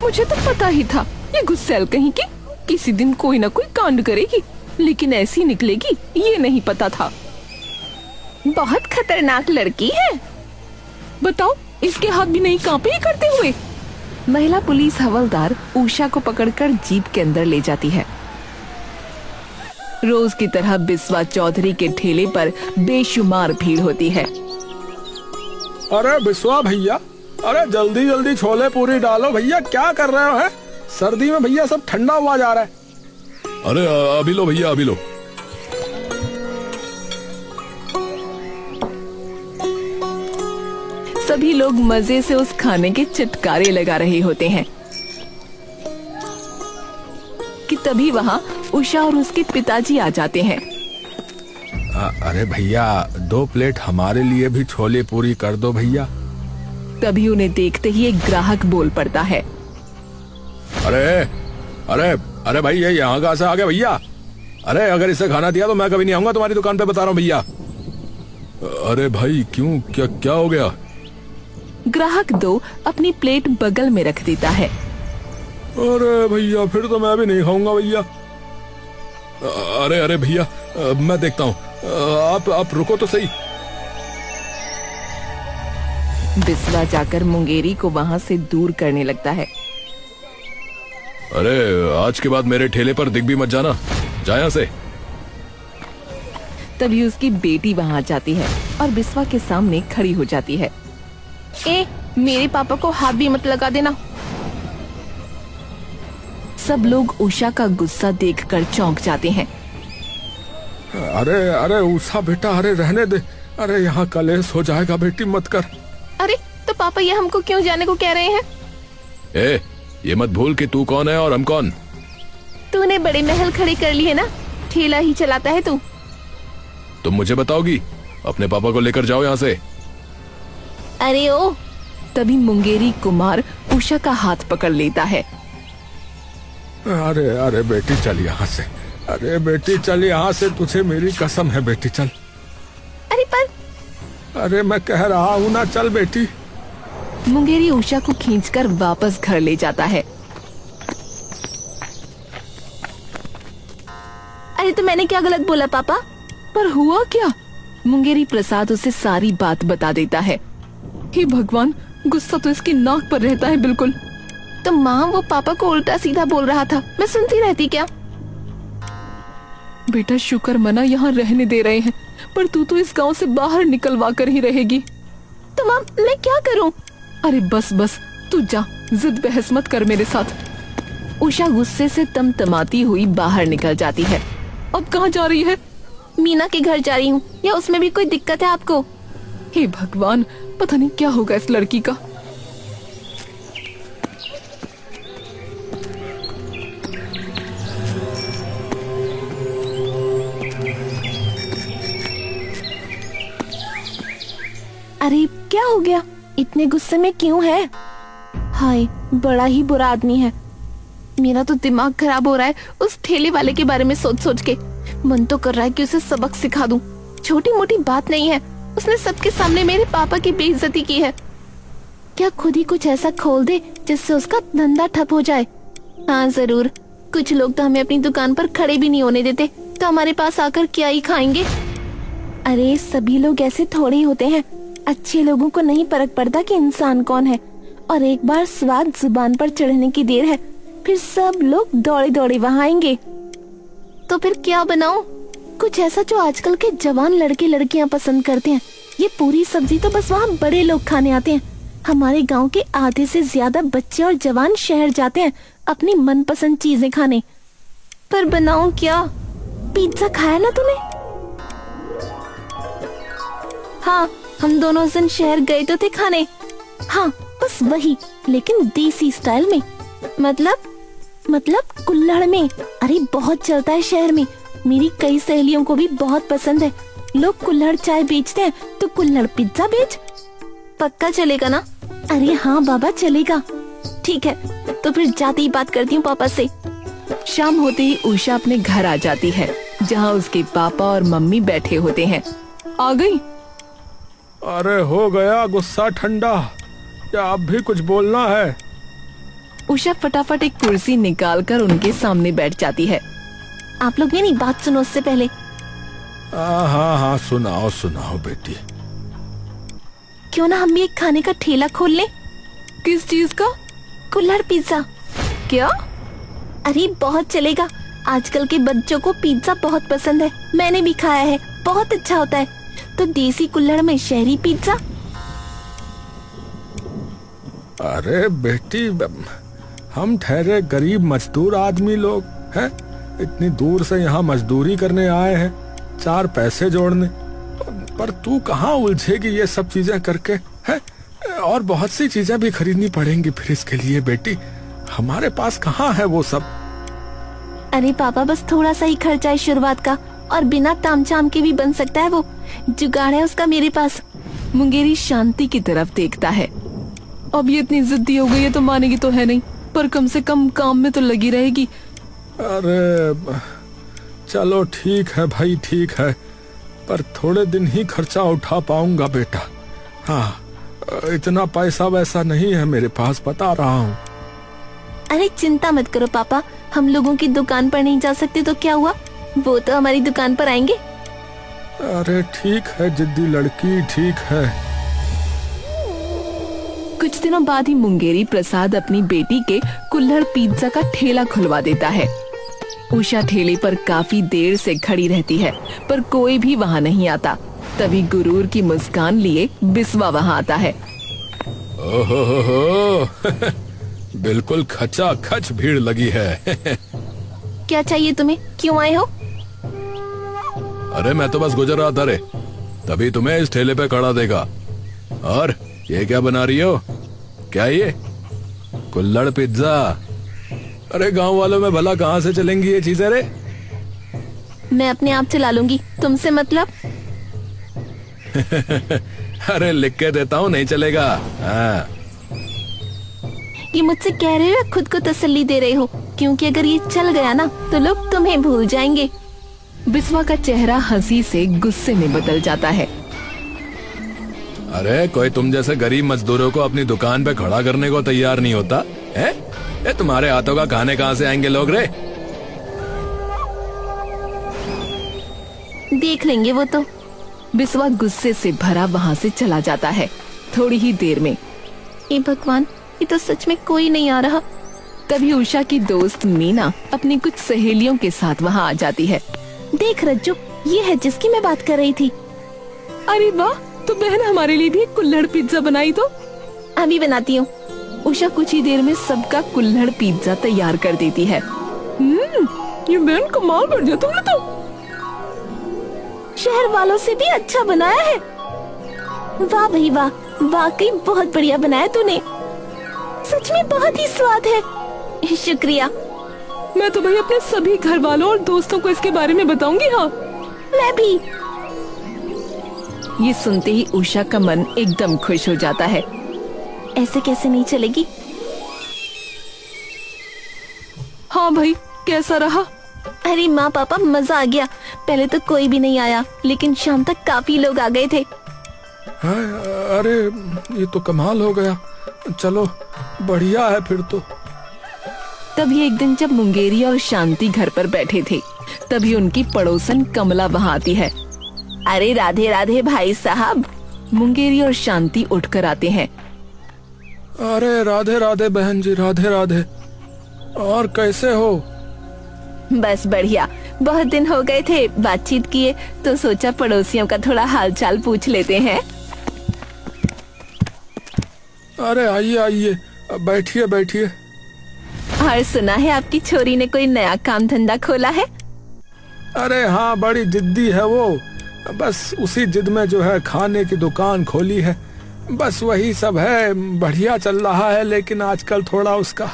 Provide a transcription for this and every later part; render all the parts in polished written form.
मुझे तो पता ही था ये गुस्सैल कहीं की किसी दिन कोई ना कोई कांड करेगी, लेकिन ऐसी निकलेगी ये नहीं पता था। बहुत खतरनाक लड़की है। बताओ, इसके हाथ भी नहीं कांपे ये करते हुए। महिला पुलिस हवलदार उषा को पकड़कर जीप के अंदर ले जाती है। रोज की तरह बिस्वा चौधरी के ठेले पर बेशुमार भीड़ होती है। अरे बिस्वा भैया, अरे जल्दी जल्दी छोले पूरी डालो भैया, क्या कर रहे हो है? सर्दी में भैया सब ठंडा हुआ जा रहा है। अरे अभी लो भैया, अभी लो। सभी लोग मजे से उस खाने के चटकारे लगा रहे होते हैं कि तभी वहाँ उषा और उसके पिताजी आ जाते हैं। अरे भैया 2 प्लेट हमारे लिए भी छोले पूरी कर दो भैया। तभी उन्हें देखते ही एक ग्राहक बोल पड़ता है। अरे अरे अरे भाई, ये यहाँ कहाँ से आ गया भैया? अरे अगर इसे खाना दिया तो मैं कभी नहीं आऊंगा तुम्हारी दुकान पे, बता रहा हूँ भैया। अरे भाई क्यों, क्या क्या हो गया? ग्राहक 2 अपनी प्लेट बगल में रख देता है। अरे भैया फिर तो मैं भी नहीं खाऊंगा भैया। अरे अरे भैया, मैं देखता हूँ, आप रुको तो सही। बिस्वा जाकर मुंगेरी को वहाँ से दूर करने लगता है। अरे आज के बाद मेरे ठेले पर दिख भी मत जाना, जा यहाँ से। तभी उसकी बेटी वहाँ आ जाती है और बिस्वा के सामने खड़ी हो जाती है। मेरे पापा को हाथ भी मत लगा देना। सब लोग उषा का गुस्सा देखकर चौंक जाते हैं। अरे अरे उषा बेटा, अरे रहने दे, अरे यहाँ कलेश हो जाएगा बेटी, मत कर। अरे तो पापा ये हमको क्यों जाने को कह रहे हैं? ये मत भूल कि तू कौन है और हम कौन। तूने बड़े महल खड़े कर लिए ना, ठेला ही चलाता है तू। तुम मुझे बताओगी? अपने पापा को लेकर जाओ यहाँ से। अरे ओ! तभी मुंगेरी कुमार उषा का हाथ पकड़ लेता है। अरे अरे बेटी चल यहाँ से, अरे बेटी चल यहाँ से, तुझे मेरी कसम है बेटी चल। अरे पर अरे मैं कह रहा हूँ ना, चल बेटी। मुंगेरी उषा को खींचकर वापस घर ले जाता है। अरे तो मैंने क्या गलत बोला पापा? पर हुआ क्या? मुंगेरी प्रसाद उसे सारी बात बता देता है। हे भगवान, गुस्सा तो इसकी नाक पर रहता है बिल्कुल। तो माँ वो पापा को उल्टा सीधा बोल रहा था, मैं सुनती रहती क्या? बेटा शुक्र मना यहाँ रहने दे रहे हैं, पर तू तो इस गांव से बाहर निकलवा कर ही रहेगी। तो माँ मैं क्या करूँ? अरे बस बस तू जा, जिद बहस मत कर मेरे साथ। उषा गुस्से से तमतमाती हुई बाहर निकल जाती है। अब कहाँ जा रही है? मीना के घर जा रही हूँ, या उसमें भी कोई दिक्कत है आपको? हे भगवान, पता नहीं क्या होगा इस लड़की का। अरे क्या हो गया? इतने गुस्से में क्यों है? हाय, बड़ा ही बुरा आदमी है। मेरा तो दिमाग खराब हो रहा है उस ठेले वाले के बारे में सोच सोच के। मन तो कर रहा है कि उसे सबक सिखा दूं। छोटी मोटी बात नहीं है, उसने सबके सामने मेरे पापा की बेइज्जती की है। क्या खुद ही कुछ ऐसा खोल दे जिससे उसका धंधा ठप हो जाए? हाँ जरूर, कुछ लोग तो हमें अपनी दुकान पर खड़े भी नहीं होने देते, तो हमारे पास आकर क्या ही खाएंगे? अरे सभी लोग ऐसे थोड़े ही होते हैं। अच्छे लोगों को नहीं फर्क पड़ता कि इंसान कौन है, और एक बार स्वाद जुबान पर चढ़ने की देर है, फिर सब लोग दौड़े दौड़े वहाँ आएंगे। तो फिर क्या बनाऊं? कुछ ऐसा जो आजकल के जवान लड़के लड़कियां पसंद करते हैं। ये पूरी सब्जी तो बस वहाँ बड़े लोग खाने आते हैं। हमारे गांव के आधे से ज्यादा बच्चे और जवान शहर जाते हैं अपनी मनपसंद चीजें खाने। पर बनाऊं क्या? पिज्जा खाया ना तूने? हाँ, हम दोनों उस दिन शहर गए तो थे खाने। हाँ बस वही, लेकिन देसी स्टाइल में। मतलब कुल्हड़ में। अरे बहुत चलता है शहर में, मेरी कई सहेलियों को भी बहुत पसंद है। लोग कुल्हड़ चाय बेचते हैं तो कुल्हड़ पिज्जा बेच। पक्का चलेगा ना? अरे हाँ बाबा चलेगा। ठीक है, तो फिर जाते ही बात करती हूँ पापा से। शाम होते ही उषा अपने घर आ जाती है, जहाँ उसके पापा और मम्मी बैठे होते हैं। आ गई? अरे हो गया गुस्सा ठंडा, क्या अब भी कुछ बोलना है? उषा फटाफट एक कुर्सी निकालकर उनके सामने बैठ जाती है। आप लोग मेरी बात सुनो उससे पहले। हाँ हाँ सुनाओ सुनाओ बेटी। क्यों ना हम भी एक खाने का ठेला खोल लें? किस चीज का? कुल्हड़ पिज्जा। क्या? अरे बहुत चलेगा, आजकल के बच्चों को पिज्जा बहुत पसंद है, मैंने भी खाया है, बहुत अच्छा होता है। तो देसी कुल्हड़ में शहरी पिज्जा। अरे बेटी, हम ठहरे गरीब मजदूर आदमी लोग हैं, इतनी दूर से यहाँ मजदूरी करने आए हैं, 4 पैसे जोड़ने। पर तू कहाँ उलझेगी ये सब चीजें करके, हैं? और बहुत सी चीजें भी खरीदनी पड़ेंगी फिर इसके लिए बेटी, हमारे पास कहाँ है वो सब। अरे पापा, बस थोड़ा सा ही खर्चा है शुरुआत का, और बिना तामझाम के भी बन सकता है, वो जुगाड़ है उसका मेरे पास। मुंगेरी शांति की तरफ देखता है। अब ये इतनी जिद्दी हो गई है तो मानेगी तो है नहीं, पर कम से कम काम में तो लगी रहेगी। अरे चलो ठीक है भाई, ठीक है, पर थोड़े दिन ही खर्चा उठा पाऊंगा बेटा। हाँ, इतना पैसा वैसा नहीं है मेरे पास, बता रहा हूँ। अरे चिंता मत करो पापा, हम लोगों की दुकान पर नहीं जा सकते तो क्या हुआ, वो तो हमारी दुकान पर आएंगे। अरे ठीक है जिद्दी लड़की, ठीक है। कुछ दिनों बाद ही मुंगेरी प्रसाद अपनी बेटी के कुल्हड़ पिज्जा का ठेला खुलवा देता है। उषा ठेले पर काफी देर से खड़ी रहती है, पर कोई भी वहाँ नहीं आता। तभी गुरूर की मुस्कान लिए बिस्वा वहाँ आता है। ओहो बिल्कुल खचा खच भीड़ लगी है। क्या चाहिए तुम्हें, क्यों आए हो? अरे मैं तो बस गुजर रहा था रे, तभी तुम्हें इस ठेले पे खड़ा देखा। और ये क्या बना रही हो? क्या ये? कुल्हड़ पिज्जा? अरे गांव वालों में भला कहाँ से चलेंगी ये चीजें रे? मैं अपने आप चला लूंगी, तुमसे मतलब? अरे लिख के देता हूँ, नहीं चलेगा। हाँ। ये मुझसे कह रहे हो या खुद को तसल्ली दे रहे हो? क्योंकि अगर ये चल गया ना तो लोग तुम्हें भूल जाएंगे। बिस्वा का चेहरा हंसी से गुस्से में बदल जाता है। अरे कोई तुम जैसे गरीब मजदूरों को अपनी दुकान पे खड़ा करने को तैयार नहीं होता है? ये तुम्हारे हाथों का खाने कहाँ से आएंगे लोग रे? देख लेंगे वो तो। बिस्वा गुस्से से भरा वहाँ से चला जाता है। थोड़ी ही देर में, ए भगवान, ये तो सच में कोई नहीं आ रहा। तभी उषा की दोस्त मीना अपनी कुछ सहेलियों के साथ वहाँ आ जाती है। देख रज्जू, ये है जिसकी मैं बात कर रही थी। अरे वाह, तो बहन हमारे लिए भी एक कुल्हड़ पिज्जा बनाई तो। अभी बनाती हूँ। उषा कुछ ही देर में सबका कुल्हड़ पिज्जा तैयार कर देती है। ये बहन कमाल कर दिया तुमने तो। शहर वालों से भी अच्छा बनाया है। वाह भाई वाह, वाकई बहुत बढ़िया बनाया तूने, सच में बहुत ही स्वाद है। शुक्रिया। मैं तो भाई अपने सभी घर वालों और दोस्तों को इसके बारे में बताऊंगी। हाँ, मैं भी। ये सुनते ही उषा का मन एकदम खुश हो जाता है। ऐसे कैसे नहीं चलेगी। हाँ भाई, कैसा रहा? अरे माँ पापा, मजा आ गया। पहले तो कोई भी नहीं आया, लेकिन शाम तक काफी लोग आ गए थे। हाँ, अरे ये तो कमाल हो गया, चलो बढ़िया है फिर तो। तभी एक दिन जब मुंगेरी और शांति घर पर बैठे थे, तभी उनकी पड़ोसन कमला वहाँ आती है। अरे राधे राधे भाई साहब। मुंगेरी और शांति उठकर आते हैं। अरे राधे राधे बहन जी, राधे राधे। और कैसे हो? बस बढ़िया, बहुत दिन हो गए थे बातचीत किए, तो सोचा पड़ोसियों का थोड़ा हालचाल पूछ लेते हैं। अरे आइए आइए, बैठिए बैठिए। और सुना है आपकी छोरी ने कोई नया काम धंधा खोला है? अरे हाँ, बड़ी जिद्दी है वो, बस उसी जिद में जो है खाने की दुकान खोली है, बस वही सब है। बढ़िया चल रहा है, लेकिन आजकल थोड़ा उसका।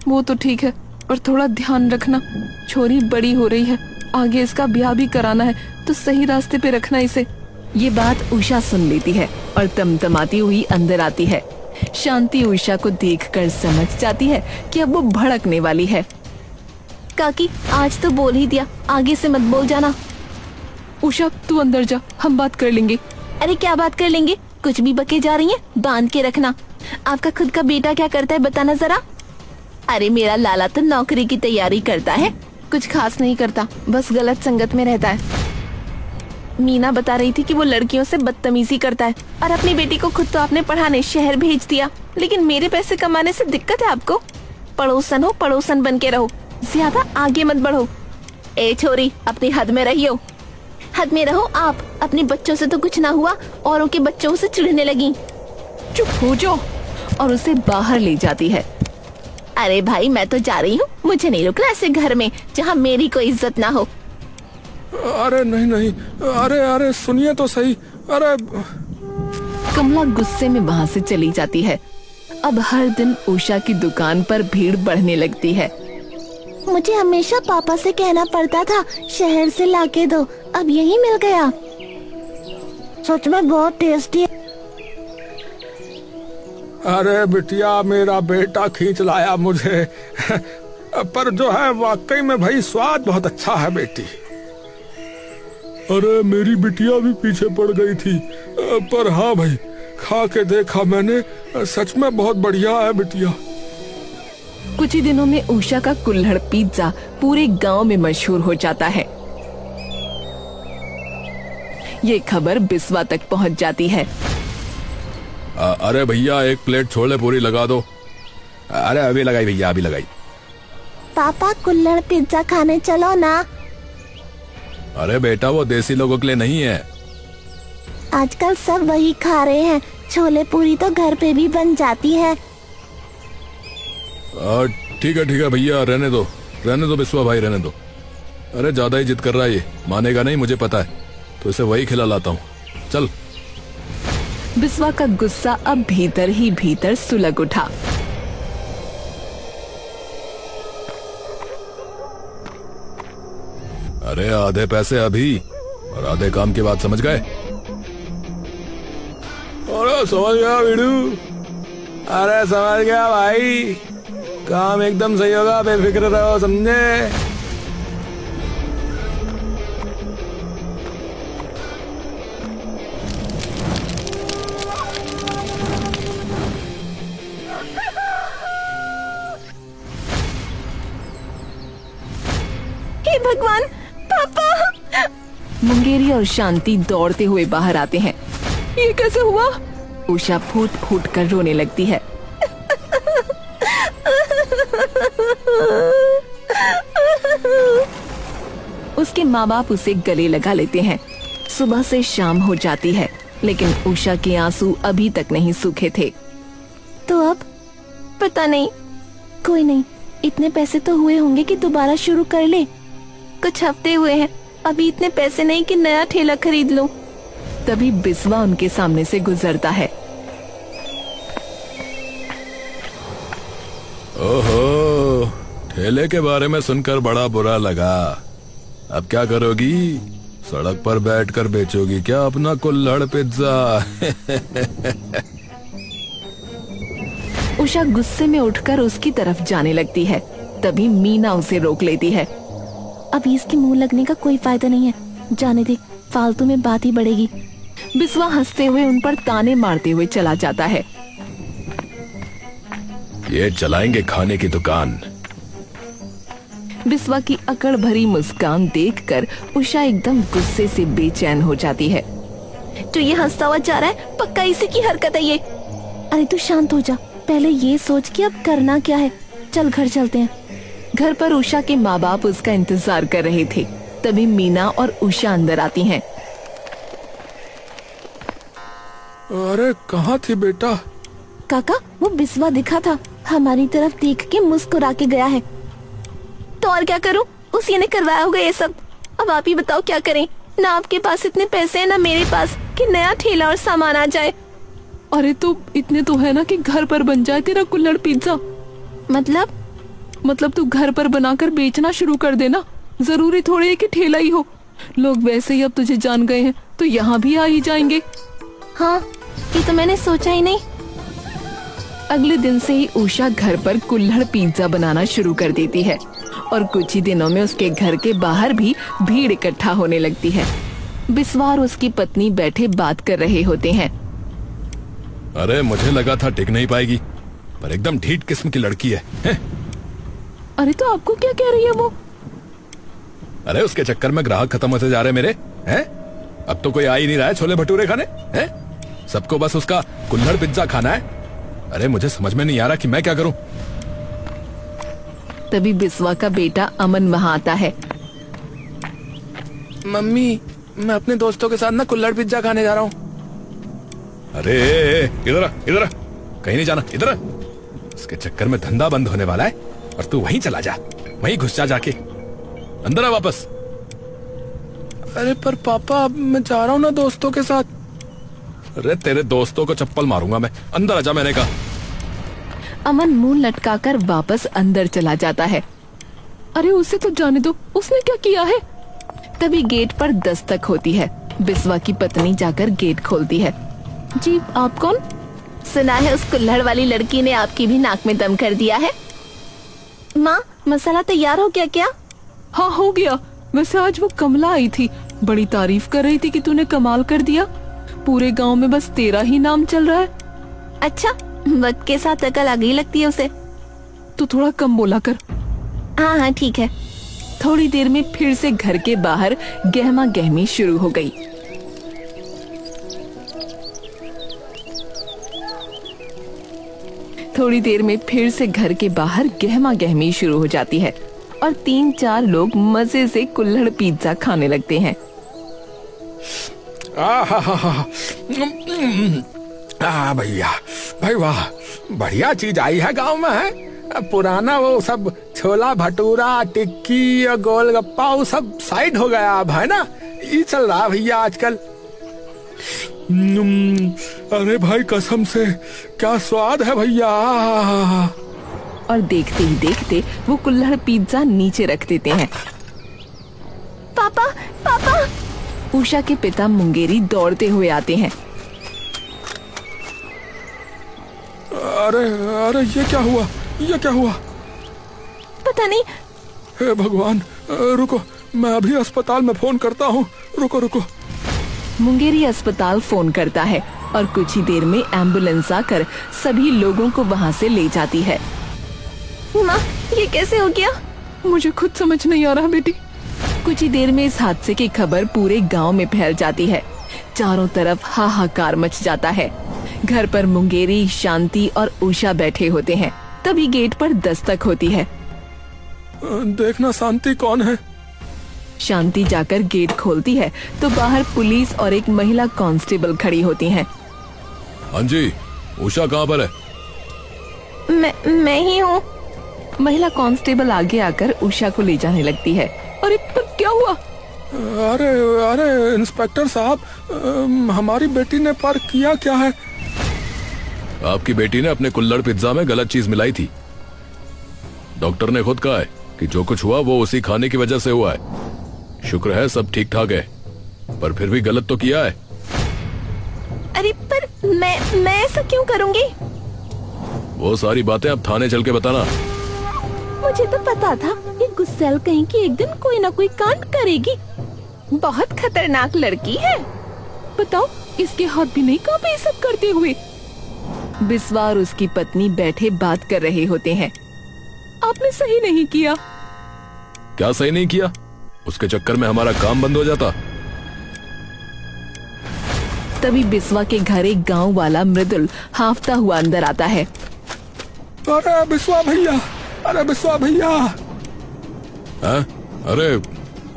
वो तो ठीक है, पर थोड़ा ध्यान रखना, छोरी बड़ी हो रही है, आगे इसका ब्याह भी कराना है, तो सही रास्ते पे रखना इसे। ये बात उषा सुन लेती है और तमतमाती हुई अंदर आती है। शांति उषा को देखकर समझ जाती है कि अब वो भड़कने वाली है। काकी, आज तो बोल ही दिया, आगे से मत बोल जाना। उषा तू अंदर जा, हम बात कर लेंगे। अरे क्या बात कर लेंगे, कुछ भी बके जा रही है, बांध के रखना, आपका खुद का बेटा क्या करता है बताना जरा। अरे मेरा लाला तो नौकरी की तैयारी करता है, कुछ खास नहीं करता, बस गलत संगत में रहता है। मीना बता रही थी कि वो लड़कियों से बदतमीजी करता है और अपनी बेटी को खुद तो आपने पढ़ाने शहर भेज दिया, लेकिन मेरे पैसे कमाने से दिक्कत है आपको। पड़ोसन हो, पड़ोसन बन के रहो, ज्यादा आगे मत बढ़ो। ए छोरी, अपनी हद में रहियो। हद में रहो आप, अपने बच्चों से तो कुछ ना हुआ, औरों के बच्चों से चिढ़ने लगी। चुप हो जाओ, और उसे बाहर ले जाती है। अरे भाई मैं तो जा रही हूँ, मुझे नहीं रुकना ऐसे घर में जहाँ मेरी कोई इज्जत ना हो। अरे नहीं नहीं, अरे अरे सुनिए तो सही। अरे कमला गुस्से में वहाँ से चली जाती है। अब हर दिन उषा की दुकान पर भीड़ बढ़ने लगती है। मुझे हमेशा पापा से कहना पड़ता था शहर से लाके दो, अब यही मिल गया। सच में बहुत टेस्टी है। अरे बिटिया, मेरा बेटा खींच लाया मुझे। पर जो है वाकई में भाई स्वाद बहुत अच्छा है बेटी। अरे मेरी बिटिया भी पीछे पड़ गई थी, पर हाँ भाई खा के देखा मैंने, सच में बहुत बढ़िया है बिटिया। कुछ ही दिनों में उषा का कुल्हड़ पिज्जा पूरे गांव में मशहूर हो जाता है। ये खबर बिस्वा तक पहुंच जाती है। अरे भैया, एक प्लेट छोले पूरी लगा दो। अरे अभी लगाई भैया, अभी लगाई। पापा कुल्हड़ पिज्जा खाने चलो ना। अरे बेटा, वो देसी लोगों के लिए नहीं है। आजकल सब वही खा रहे हैं, छोले पूरी तो घर पे भी बन जाती है। ठीक है भैया, रहने दो बिस्वा भाई, रहने दो। अरे ज्यादा ही जिद कर रहा है ये, मानेगा नहीं मुझे पता है, तो इसे वही खिला लाता हूँ, चल। बिस्वा का गुस्सा अब भीतर ही भीतर सुलग उठा। अरे आधे पैसे अभी और आधे काम की बात, समझ गए? अरे समझ गया वीडू, अरे समझ गया भाई, काम एकदम सही होगा, बेफिक्र रहो, समझे? हे भगवान, पापा! मुंगेरी और शांति दौड़ते हुए बाहर आते हैं। ये कैसे हुआ? उषा फूट फूट कर रोने लगती है। उसके माँ बाप उसे गले लगा लेते हैं। सुबह से शाम हो जाती है, लेकिन उषा के आंसू अभी तक नहीं सूखे थे। तो अब पता नहीं, कोई नहीं, इतने पैसे तो हुए होंगे कि दोबारा शुरू कर ले। कुछ हफ्ते हुए हैं, अभी इतने पैसे नहीं कि नया ठेला खरीद लूं। तभी बिस्वा उनके सामने से गुजरता है। ओहो, ठेले के बारे में सुनकर बड़ा बुरा लगा। अब क्या करोगी? सड़क पर बैठकर बेचोगी क्या अपना कुल्हड़ पिज्जा? उषा गुस्से में उठकर उसकी तरफ जाने लगती है। तभी मीना उसे रोक लेती है। अभी इसके मुंह लगने का कोई फायदा नहीं है, जाने दे, फालतू में बात ही बढ़ेगी। बिस्वा हंसते हुए उन पर ताने मारते हुए चला जाता है। ये चलाएंगे खाने की दुकान। बिस्वा की अकड़ भरी मुस्कान देखकर उषा एकदम गुस्से से बेचैन हो जाती है। जो ये हंसता हुआ जा रहा है, पक्का इसी की हरकत है ये। अरे तू शांत हो जा, पहले ये सोच कि अब करना क्या है। चल घर चलते हैं। घर पर उषा के माँ बाप उसका इंतजार कर रहे थे। तभी मीना और उषा अंदर आती हैं। अरे कहाँ थी बेटा? काका, वो बिस्वा दिखा था, हमारी तरफ देख के मुस्कुरा के गया है। तो और क्या करूं, उसी ने करवाया होगा ये सब। अब आप ही बताओ क्या करें, ना आपके पास इतने पैसे हैं ना मेरे पास कि नया ठेला और सामान आ जाए। अरे तो इतने तो है ना कि घर पर बन जाए तेरा कुल्हड़ पिज्जा। मतलब तू घर पर बनाकर बेचना शुरू कर देना। जरूरी थोड़ी है कि ठेला ही हो, लोग वैसे ही अब तुझे जान गए हैं तो यहाँ भी आ ही जाएंगे। हाँ, ये तो मैंने सोचा ही नहीं। अगले दिन से ही उषा घर पर कुल्हड़ पिज्जा बनाना शुरू कर देती है और कुछ ही दिनों में उसके घर के बाहर भी भीड़ इकट्ठा होने लगती है। बिस्वा और उसकी पत्नी बैठे बात कर रहे होते हैं। अरे मुझे लगा था टिक नहीं पाएगी, पर एकदम ढीठ किस्म की लड़की है, हैं? अरे तो आपको क्या कह रही है वो? अरे उसके चक्कर में ग्राहक खत्म होते जा रहे मेरे, हैं? अब तो कोई आ ही नहीं रहा है छोले भटूरे खाने, हैं? सबको बस उसका कुल्हड़ पिज्जा खाना है। अरे मुझे समझ में नहीं आ रहा कि मैं क्या करूं। तभी बिस्वा का बेटा अमन वहाँ आता है। मम्मी, मैं अपने दोस्तों के साथ ना कुल्हड़ पिज्जा खाने जा रहा हूँ। अरे इधर आ, इधर आ। कहीं नहीं जाना, इधर आ। इसके चक्कर में धंधा बंद होने वाला है और तू वहीं चला जा, वहीं घुस जा, जाके अंदर आ वापस। अरे पर पापा, अब मैं जा रहा हूँ ना दोस्तों के साथ। अरे तेरे दोस्तों को चप्पल मारूंगा मैं, अंदर आ जा मैंने कहा। अमन मुंह लटकाकर वापस अंदर चला जाता है। अरे उसे तो जाने दो, उसने क्या किया है? तभी गेट पर दस्तक होती है। बिस्वा की पत्नी जाकर गेट खोलती है। जी, आप कौन? सुना है उस कुल्हड़ वाली लड़की ने आपकी भी नाक में दम कर दिया है। माँ, मसाला तैयार हो गया क्या? हाँ हो गया। वैसे आज वो कमला आई थी, बड़ी तारीफ कर रही थी कि तूने कमाल कर दिया। पूरे गांव में बस तेरा ही नाम चल रहा है। अच्छा, वक्त के साथ अकल आ गई लगती है उसे। तू थोड़ा कम बोला कर। हाँ हाँ ठीक है। थोड़ी देर में फिर से घर के बाहर गहमा गहमी शुरू हो गई। थोड़ी देर में फिर से घर के बाहर गहमा गहमी शुरू हो जाती है और 3-4 लोग मजे से कुल्हड़ पिज्जा खाने लगते हैं। भैया, भाई वाह, बढ़िया चीज आई है गांव में, है। पुराना वो सब छोला भटूरा, टिक्की और गोलगप्पा वो सब साइड हो गया अब, है ना। ये चल रहा भैया आजकल। अरे भाई कसम से क्या स्वाद है भैया। और देखते ही देखते वो कुल्हड़ पिज्जा नीचे रख देते हैं। पापा, पापा! उषा के पिता मुंगेरी दौड़ते हुए आते हैं। अरे अरे ये क्या हुआ, ये क्या हुआ? पता नहीं। हे भगवान, रुको, मैं अभी अस्पताल में फोन करता हूँ। रुको रुको। मुंगेरी अस्पताल फोन करता है और कुछ ही देर में एम्बुलेंस आकर सभी लोगों को वहाँ से ले जाती है। माँ, ये कैसे हो गया? मुझे खुद समझ नहीं आ रहा बेटी। कुछ ही देर में इस हादसे की खबर पूरे गांव में फैल जाती है। चारों तरफ हाहाकार मच जाता है। घर पर मुंगेरी, शांति और उषा बैठे होते हैं। तभी गेट पर दस्तक होती है। देखना शांति कौन है। शांति जाकर गेट खोलती है तो बाहर पुलिस और एक महिला कांस्टेबल खड़ी होती हैं। हाँ जी, उषा कहाँ पर है? मैं ही हूँ। महिला कांस्टेबल आगे आकर उषा को ले जाने लगती है। अरे पर क्या हुआ? अरे अरे इंस्पेक्टर साहब, हमारी बेटी ने पर किया क्या है? आपकी बेटी ने अपने कुल्हड़ पिज्जा में गलत चीज मिलाई थी। डॉक्टर ने खुद कहा है कि जो कुछ हुआ वो उसी खाने की वजह से हुआ है। शुक्र है सब ठीक ठाक है, पर फिर भी गलत तो किया है। अरे पर मैं ऐसा क्यों करूंगी? वो सारी बातें अब थाने चल के बताना। मुझे तो पता था ये गुस्सैल कहीं की एक दिन कोई ना कोई कांड करेगी। बहुत खतरनाक लड़की है। बताओ, इसके हाथ भी नहीं कांपे ये सब करते हुए। बिस्वा और उसकी पत्नी बैठे बात कर रहे होते हैं। आपने सही नहीं किया। क्या सही नहीं किया? उसके चक्कर में हमारा काम बंद हो जाता। तभी बिस्वा के घर एक गांव वाला मृदुल हांफता हुआ अंदर आता है। अरे बिस्वा भैया, अरे बिस्वा भैया। हैं? अरे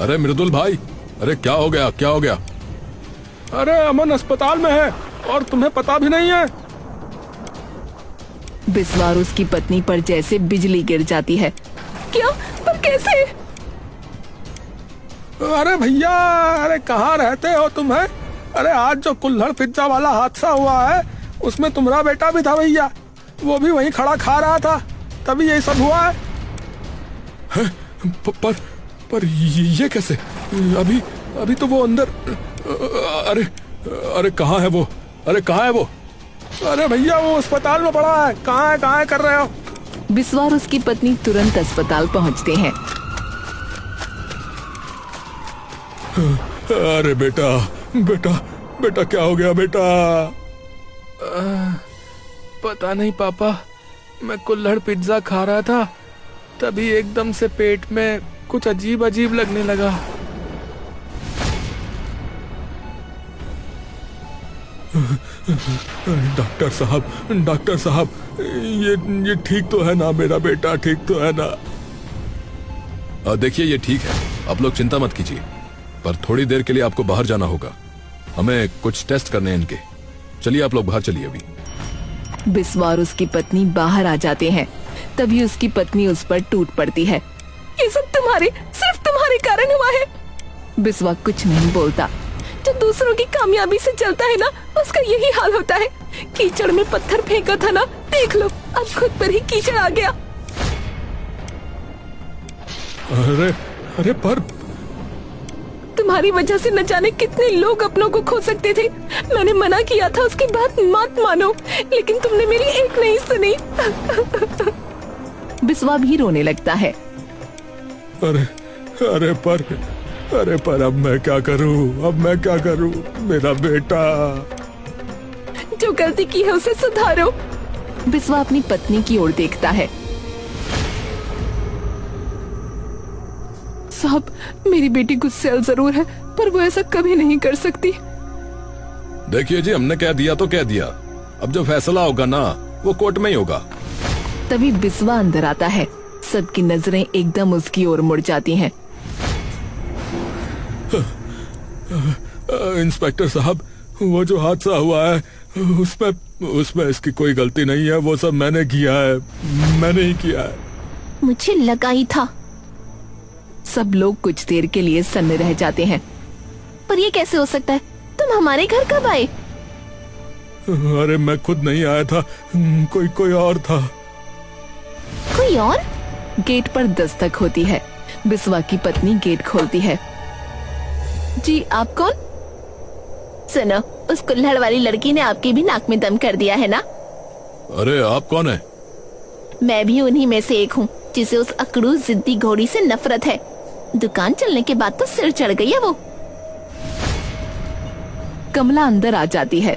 अरे मृदुल भाई, अरे क्या हो गया, क्या हो गया? अरे अमन अस्पताल में है और तुम्हें पता भी नहीं है। बिस्वा और उसकी पत्नी पर जैसे बिजली गिर जाती है। क्या? पर कैसे? अरे भैया, अरे कहाँ रहते हो तुम्हें? अरे आज जो कुल्हड़ पिज्जा वाला हादसा हुआ है उसमें तुम्हारा बेटा भी था भैया। वो भी वहीं खड़ा खा रहा था, तभी ये सब हुआ है। पर ये कैसे? अभी तो वो अंदर। अरे अरे कहाँ है वो? अरे कहाँ है वो? अरे भैया वो अस्पताल में पड़ा है। कहाँ है कर रहे हो? बिस्वा और उसकी पत्नी तुरंत अस्पताल पहुंचते हैं। अरे बेटा बेटा बेटा क्या हो गया बेटा? पता नहीं पापा, मैं कुल्हड़ पिज्जा खा रहा था, तभी एकदम से पेट में कुछ अजीब अजीब लगने लगा। डॉक्टर साहब, ये ठीक तो है ना? मेरा बेटा ठीक तो है ना? देखिए, ये ठीक है, आप लोग चिंता मत कीजिए, पर थोड़ी देर के लिए आपको बाहर जाना होगा, हमें कुछ टेस्ट करने हैं इनके। चलिए आप लोग बाहर चलिए अभी। बिस्वा और उसकी पत्नी बाहर आ जाते हैं। तभी उसकी पत्नी उस पर टूट पड़ती है। ये सब सिर्फ तुम्हारे कारण हुआ है। बिस्वा कुछ नहीं बोलता। जो दूसरों की कामयाबी से चलता है ना, उसका यही हाल होता है। कीचड़ में पत्थर फेंका था ना, देख लो अब खुद पर ही कीचड़ आ गया। अरे पर तुम्हारी वजह से न जाने कितने लोग अपनों को खो सकते थे। मैंने मना किया था, उसकी बात मत मानो, लेकिन तुमने मेरी एक नहीं सुनी। बिस्वा भी रोने लगता है। अरे पर अब मैं क्या करूं? मेरा बेटा। जो गलती की है उसे सुधारो। बिस्वा अपनी पत्नी की ओर देखता है। साहब, मेरी बेटी गुस्सैल जरूर है, पर वो ऐसा कभी नहीं कर सकती। देखिए जी, हमने कह दिया तो कह दिया, अब जो फैसला होगा ना वो कोर्ट में ही होगा। तभी बिस्वा अंदर आता है। सबकी नजरें एकदम उसकी ओर मुड़ जाती हैं। इंस्पेक्टर साहब, वो जो हादसा हुआ है उसमें इसकी कोई गलती नहीं है। वो सब मैंने किया है, मैंने ही किया है। मुझे लगा ही था। सब लोग कुछ देर के लिए सन्न रह जाते हैं। पर ये कैसे हो सकता है? तुम हमारे घर कब आए? अरे मैं खुद नहीं आया था, कोई और था। कोई और? गेट पर दस्तक होती है। बिस्वा की पत्नी गेट खोलती है। जी, आप कौन? सुनो, उस कुल्हड़ वाली लड़की ने आपकी भी नाक में दम कर दिया है ना? अरे आप कौन है? मैं भी उन्हीं में से एक हूँ, जिसे उस अकड़ू जिद्दी घोड़ी से नफरत है। दुकान चलने के बाद तो सिर चढ़ गई है वो। कमला अंदर आ जाती है।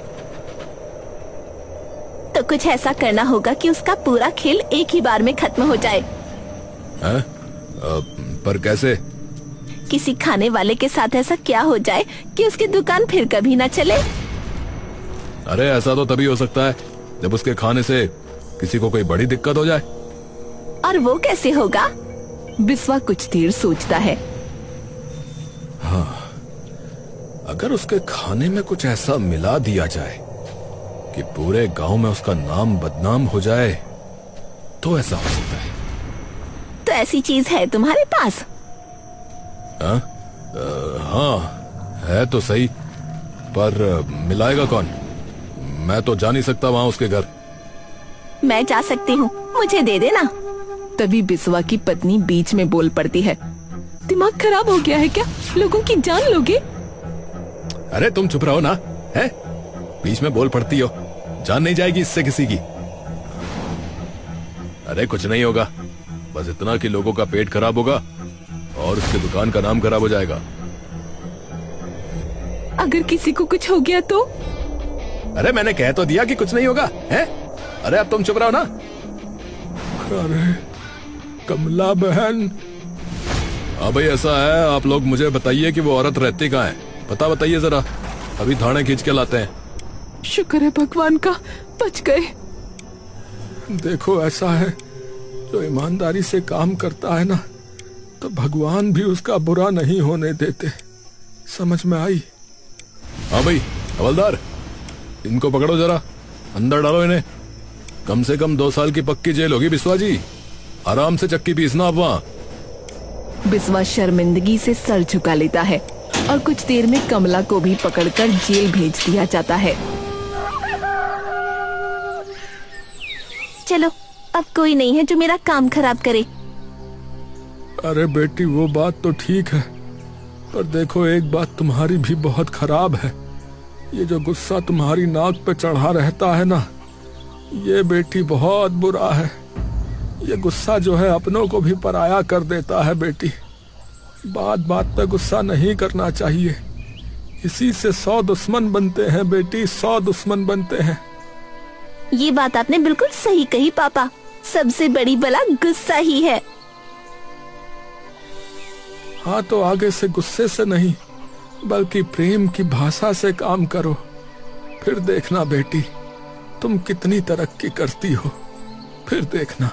तो कुछ ऐसा करना होगा कि उसका पूरा खेल एक ही बार में खत्म हो जाए। पर कैसे? किसी खाने वाले के साथ ऐसा क्या हो जाए कि उसकी दुकान फिर कभी ना चले। अरे ऐसा तो तभी हो सकता है जब उसके खाने से किसी को कोई बड़ी दिक्कत हो जाए। और वो कैसे होगा? बिस्वा कुछ देर सोचता है। हाँ, अगर उसके खाने में कुछ ऐसा मिला दिया जाए कि पूरे गांव में उसका नाम बदनाम हो जाए, तो ऐसा हो सकता है। तो ऐसी चीज है तुम्हारे पास? हाँ, है तो सही, पर मिलाएगा कौन? मैं तो जा नहीं सकता वहां उसके घर। मैं जा सकती हूँ, मुझे दे देना। तभी बिस्वा की पत्नी बीच में बोल पड़ती है। दिमाग खराब हो गया है क्या? लोगों की जान लोगे? अरे तुम चुप रहो ना, हैं? बीच में बोल पड़ती हो, जान नहीं जाएगी इससे किसी की। अरे कुछ नहीं होगा, बस इतना कि लोगों का पेट खराब होगा और उसकी दुकान का नाम खराब हो जाएगा। अगर किसी को कुछ हो गया तो? अरे मैंने कह तो दिया कि कुछ नहीं होगा, हैं? अरे अब तुम चुप रहो ना। अरे कमला बहन। हाँ भाई, ऐसा है, आप लोग मुझे बताइए कि वो औरत रहती कहाँ है, पता बताइए जरा, अभी थाने खींच के लाते हैं। शुक्र है भगवान का, बच गए। देखो, ऐसा है, जो ईमानदारी से काम करता है ना, तो भगवान भी उसका बुरा नहीं होने देते। समझ में आई? हाँ भाई, हवलदार, इनको पकड़ो जरा, अंदर डालो इन्हें। कम से कम 2 साल की पक्की जेल होगी बिस्वा जी, आराम से चक्की पीसना आप वहाँ। बिस्वा शर्मिंदगी से सर झुका लेता है और कुछ देर में कमला को भी पकड़कर जेल भेज दिया जाता है। चलो, अब कोई नहीं है जो मेरा काम खराब करे। अरे बेटी, वो बात तो ठीक है, पर देखो, एक बात तुम्हारी भी बहुत खराब है। ये जो गुस्सा तुम्हारी नाक पे चढ़ा रहता है ना, ये बेटी बहुत बुरा है। ये गुस्सा जो है अपनों को भी पराया कर देता है बेटी। बात बात पे गुस्सा नहीं करना चाहिए, इसी से 100 दुश्मन बनते हैं बेटी, 100 दुश्मन बनते हैं। ये बात आपने बिल्कुल सही कही पापा, सबसे बड़ी बला गुस्सा ही है। हाँ तो आगे से गुस्से से नहीं बल्कि प्रेम की भाषा से काम करो, फिर देखना बेटी तुम कितनी तरक्की करती हो, फिर देखना।